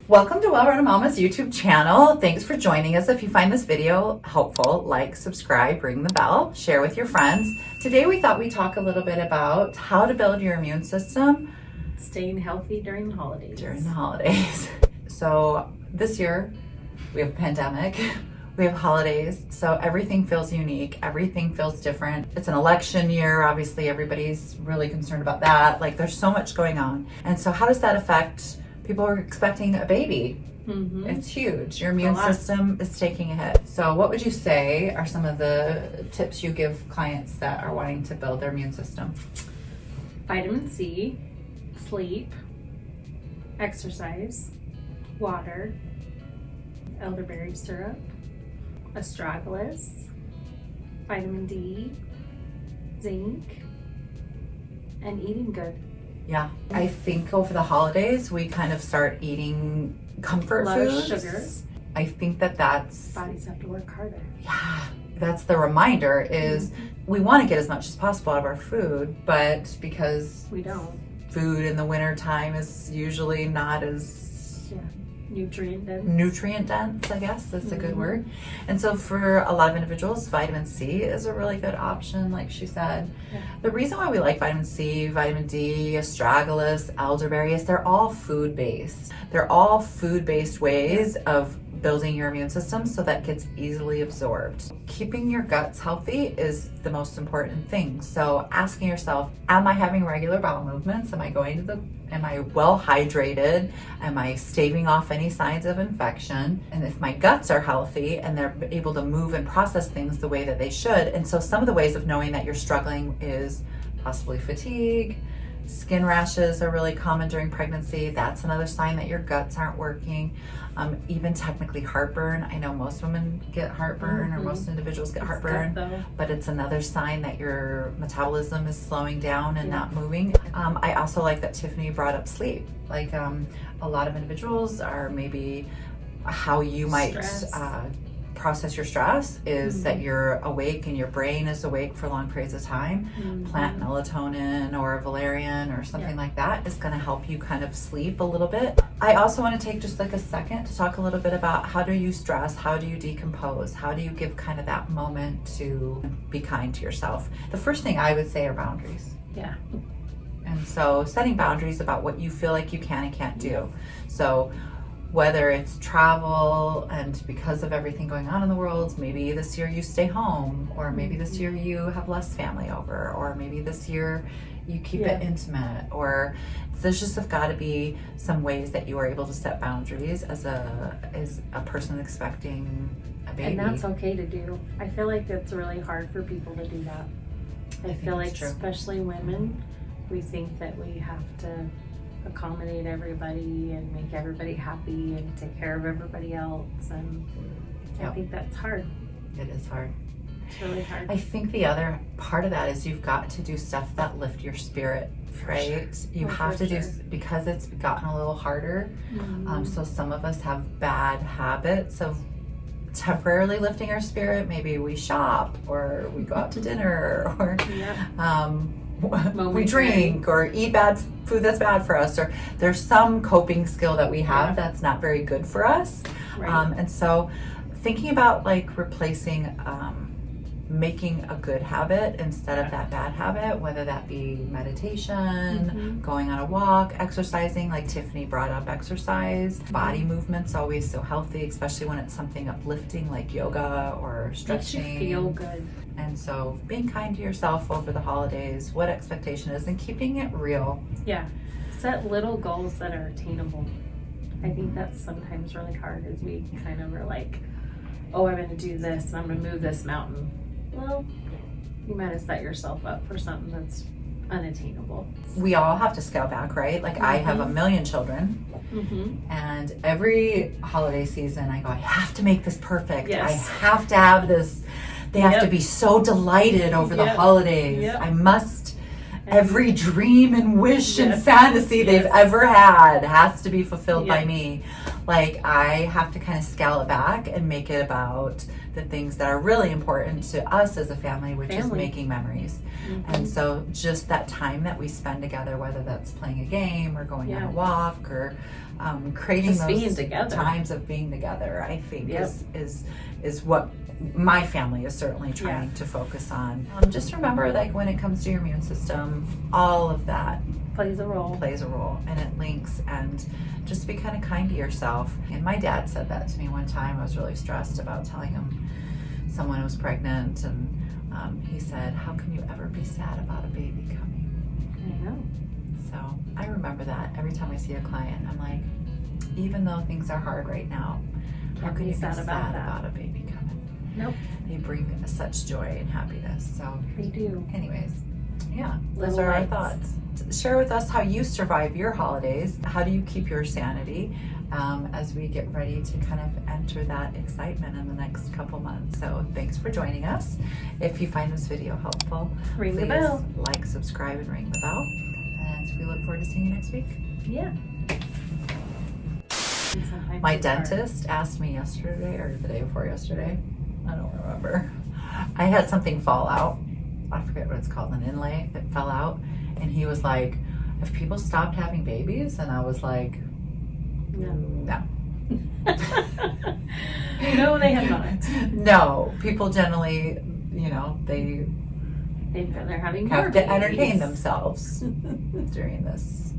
Welcome to Well Rounded Momma's YouTube channel. Thanks for joining us. If you find this video helpful, like, subscribe, ring the bell, share with your friends. Today we thought we'd talk a little bit about how to build your immune system. Staying healthy during the holidays. So this year we have a pandemic, we have holidays, so everything feels unique, everything feels different. It's an election year, obviously everybody's really concerned about that. Like there's so much going on. And so how does that affect people who are expecting a baby? Mm-hmm. It's huge. Your immune system is taking a hit. So what would you say are some of the tips you give clients that are wanting to build their immune system? Vitamin C, sleep, exercise, water, elderberry syrup, astragalus, vitamin D, zinc, and eating good. Yeah, I think over the holidays we kind of start eating comfort foods. Sugar. I think that's Bodies have to work harder. Yeah, that's the reminder is we want to get as much as possible out of our food, but because we don't. Food in the winter time is usually not as nutrient dense, I guess that's a good word. And so for a lot of individuals, vitamin C is a really good option, like she said. Yeah. The reason why we like vitamin C, vitamin D, astragalus, elderberry is they're all food-based. They're all food-based ways of building your immune system so that gets easily absorbed. Keeping your guts healthy is the most important thing. So asking yourself, am I having regular bowel movements? Am I well hydrated? Am I staving off any signs of infection? And if my guts are healthy and they're able to move and process things the way that they should. And so some of the ways of knowing that you're struggling is possibly fatigue. Skin rashes are really common during pregnancy. That's another sign that your guts aren't working. Even technically heartburn. I know most women get heartburn or most individuals get heartburn, but it's another sign that your metabolism is slowing down and not moving. I also like that Tiffanie brought up sleep. Like a lot of individuals are maybe how you might process your stress is that you're awake and your brain is awake for long periods of time. Plant melatonin or valerian or something like that is going to help you kind of sleep a little bit. I also want to take just like a second to talk a little bit about how do you stress, how do you decompose, how do you give kind of that moment to be kind to yourself. The first thing I would say are boundaries. Yeah. And so setting boundaries about what you feel like you can and can't do. So whether it's travel and because of everything going on in the world, maybe this year you stay home, or maybe this year you have less family over, or maybe this year you keep it intimate, or there's just have got to be some ways that you are able to set boundaries as a person expecting a baby. And that's okay to do. I feel like it's really hard for people to do that. I feel like especially women, we think that we have to accommodate everybody and make everybody happy and take care of everybody else, and I think that's hard. It is hard. It's really hard. I think the other part of that is you've got to do stuff that lift your spirit, right? You have to do, because it's gotten a little harder. So some of us have bad habits of temporarily lifting our spirit. Maybe we shop, or we go out to dinner, or we drink or eat bad food that's bad for us, or there's some coping skill that we have that's not very good for us. And so thinking about like replacing making a good habit instead of that bad habit, whether that be meditation, going on a walk, exercising, like Tiffanie brought up exercise. Body movement's always so healthy, especially when it's something uplifting like yoga or stretching. Makes you feel good. And so being kind to yourself over the holidays, what expectation is, and keeping it real. Yeah. Set little goals that are attainable. I think that's sometimes really hard, is we kind of are like, oh, I'm going to do this and I'm going to move this mountain. Well, you might have set yourself up for something that's unattainable. We all have to scale back, right? Like I have 1 million children, and every holiday season I go, I have to make this perfect. I have to have this. They have to be so delighted over the holidays. I must, every dream and wish and fantasy they've ever had has to be fulfilled by me. Like, I have to kind of scale it back and make it about the things that are really important to us as a family, which is making memories. And so just that time that we spend together, whether that's playing a game or going on a walk or creating just those times of being together, I think is what my family is certainly trying to focus on. Just remember, like, when it comes to your immune system, all of that plays a role, and it links. And just be kind of kind to yourself. And my dad said that to me one time. I was really stressed about telling him someone was pregnant, and he said, how can you ever be sad about a baby coming? I know. So I remember that every time I see a client. I'm like, even though things are hard right now, how can you be sad about a baby coming? Nope. They bring such joy and happiness. So they do. Anyways, yeah, those are our thoughts. Share with us how you survive your holidays. How do you keep your sanity as we get ready to kind of enter that excitement in the next couple months? So thanks for joining us. If you find this video helpful, ring the bell. Like, subscribe, and ring the bell. And we look forward to seeing you next week. Yeah. My dentist asked me yesterday or the day before yesterday, I don't remember. I had something fall out. I forget what it's called, an inlay that fell out. And he was like, have people stopped having babies? And I was like, no. No, they have not. No, people generally, you know, they're having have to entertain themselves during this